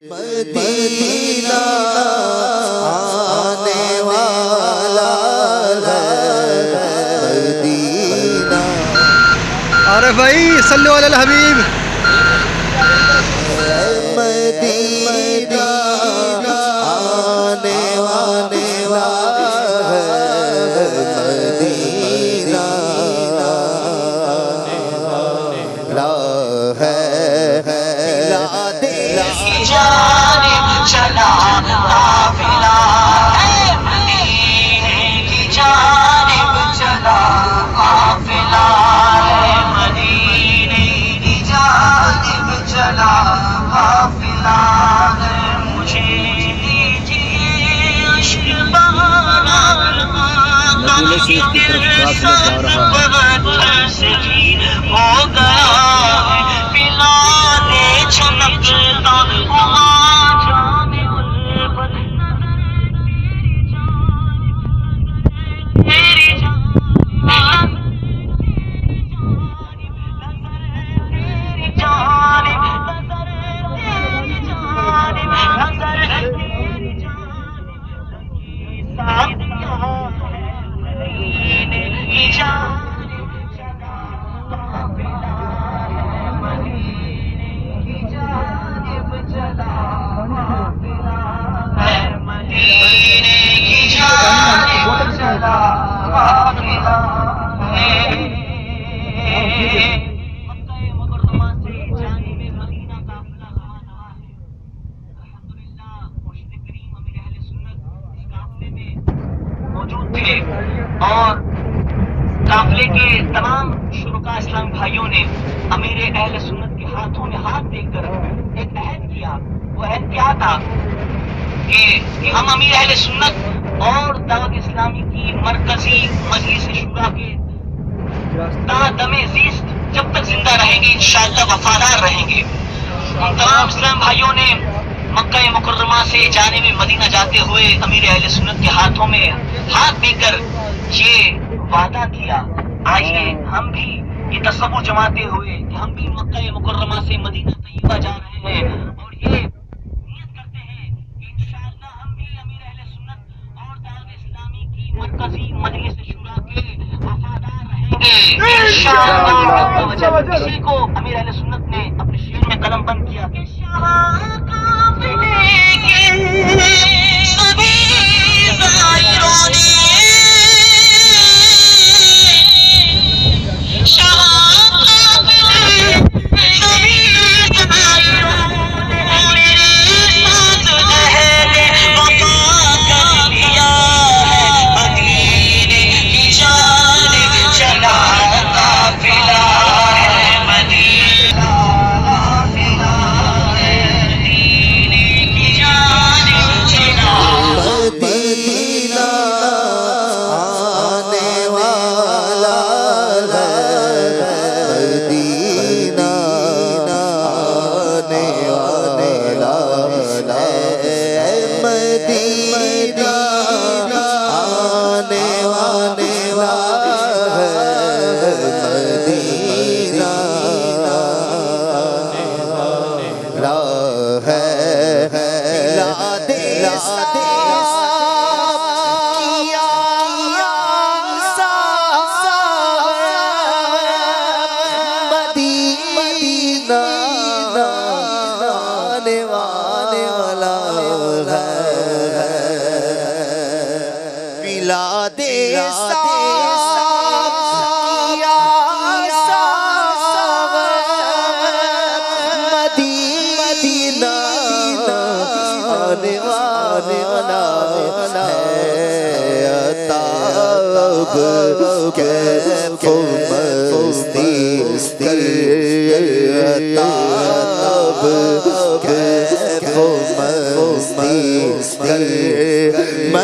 مدینہ آنے والا ہے مدینہ۔ ارے بھائی صلو علی الحبیب۔ مدینہ آنے والا ہے مدینہ جانب چلا قافلہ ہے مدینے کی جانب چلا قافلہ ہے مدینے کی جانب چلا قافلہ ہے۔ مجھے دیجیے عشق بہانا سے بھی ہو گیا ہے پلانے چھنکتا اور قافلے کے تمام شرکاء اسلام بھائیوں نے امیر اہل سنت کے ہاتھوں میں ہاتھ دے کر ایک عہد کیا۔ وہ عہد کیا تھا کہ ہم امیر اہل سنت اور دعوت اسلامی کی مرکزی مجلس شورا کے تا دم زیست جب تک زندہ رہیں گے انشاءاللہ وفادار رہیں گے۔ ان تمام اسلام بھائیوں نے مکہ مکرمہ سے جانب مدینہ جاتے ہوئے امیر اہل سنت کے ہاتھوں میں ہاتھ دے کر یہ وعدہ کیا۔ آئیے ہم بھی یہ تصور جماتے ہوئے کہ ہم بھی مکہ مکرمہ سے مدینہ طیبہ جا رہے ہیں اور یہ نیت کرتے ہیں کہ انشاءاللہ ہم بھی امیر اہل سنت اور دعوت اسلامی کی مرکزی مجلس شورا کے وفادار رہیں گے انشاءاللہ۔ اسی کو امیر اہل سنت نے اپنے شعر میں قلم بند کیا کہ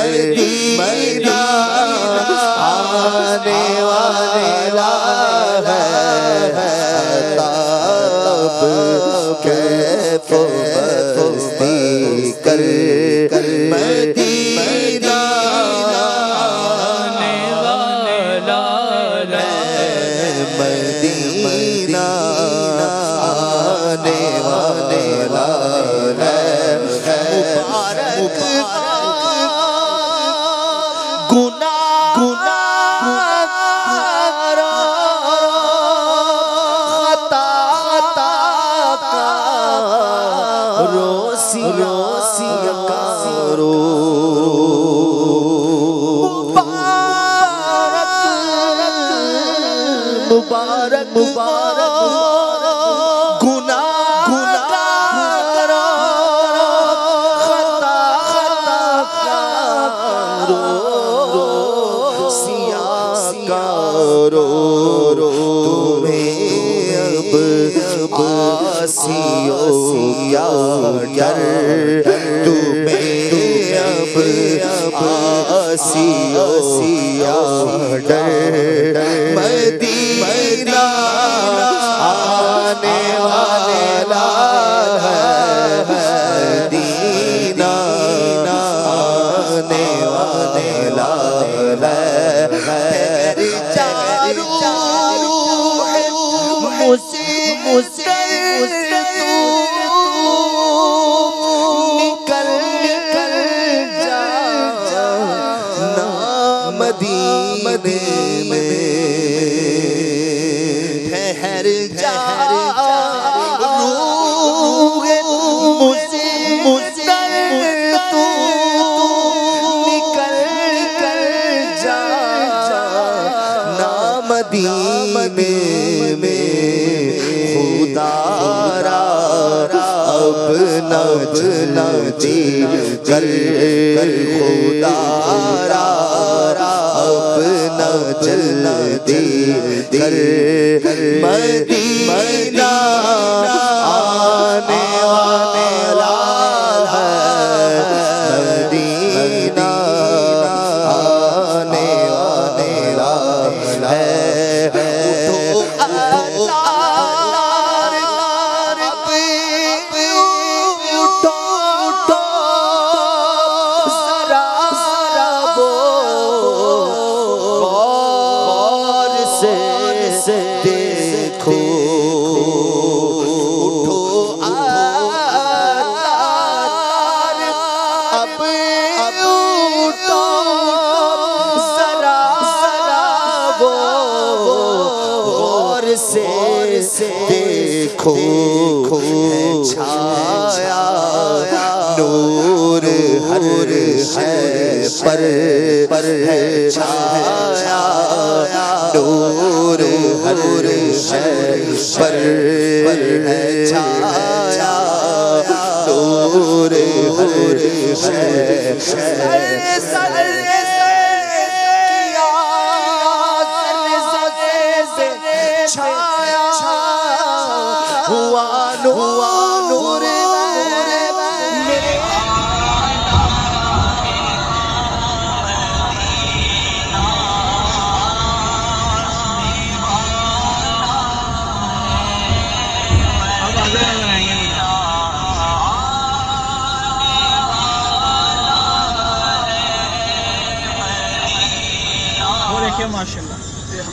مدینہ آنے والا ہے تاب کیف مستی کر مدینہ آنے والا ہے مدینہ آنے والا ہے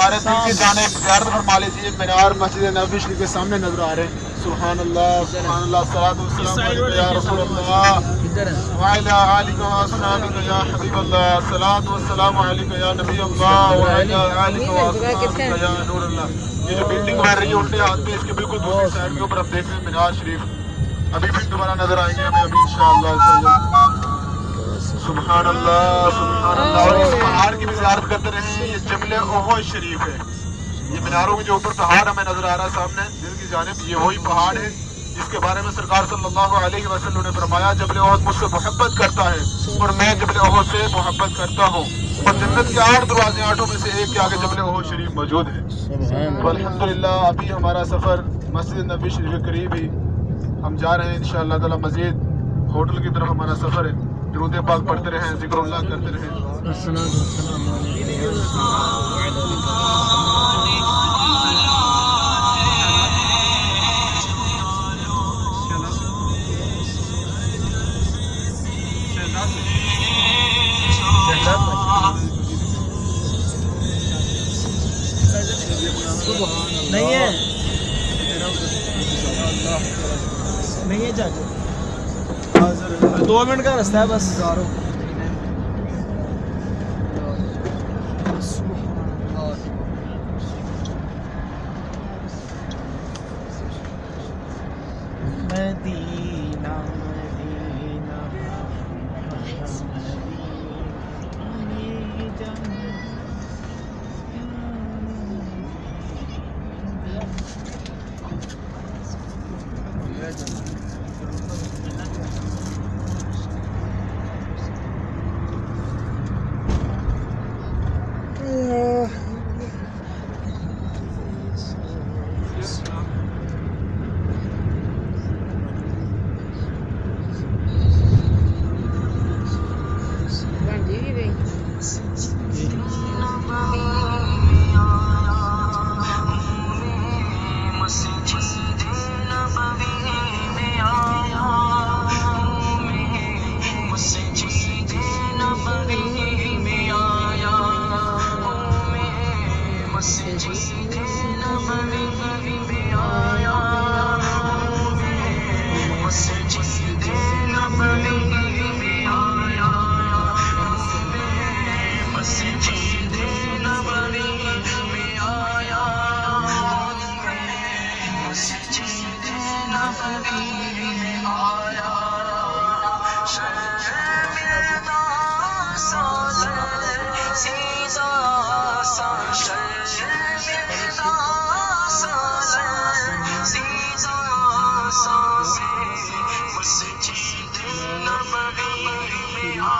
ہمارے دل کی جانب زیارت فرما لیجیے مینار مسجد نبوی شریف کے سامنے نظر آ رہے ہیں. سبحان اللہ سبحان اللہ الصلاۃ والسلام علیک یا رسول اللہ وعلی آلک و اصحابک یا حبیب اللہ الصلاۃ والسلام علیک یا نبی اللہ وعلی آلک و اصحابک یا نور اللہ. یہ جو بلڈنگ بن رہی ہے الٹے ہاتھ میں اس کے بالکل دوسری سائڈ کے اوپر آپ دیکھ رہے ہیں مینار شریف. ابھی پھر دوبارہ نظر آئیں گے ہمیں ابھی انشاءاللہ. سبحان اللہ سبحان اللہ. اور اس پہاڑ کی بھی زیارت کرتے رہیں. یہ جبل احد شریف ہے. یہ میناروں کے جو اوپر پہاڑ ہمیں نظر آ رہا ہے سامنے دل کی جانب, یہ وہی پہاڑ ہے جس کے بارے میں سرکار صلی اللہ علیہ وسلم نے فرمایا جبل احد مجھ سے محبت کرتا ہے اور میں جبل احد سے محبت کرتا ہوں. اور جنت کے 8 دروازے 8 میں سے ایک کے آگے جبل احد شریف موجود ہے. تو الحمدللہ ابھی ہمارا سفر مسجد نبوی شریف کے قریب ہی ہم جا رہے ہیں انشاءاللہ تعالی. مزید ہوٹل کی طرف ہمارا سفر ہے. درود پاک پڑھتے رہیں, ذکر اللہ کرتے رہیں. نہیں ہے نہیں ہے جاج 2 منٹ کا رستہ ہے بس. مدینہ مدینہ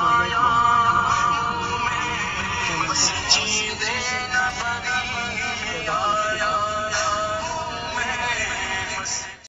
آیا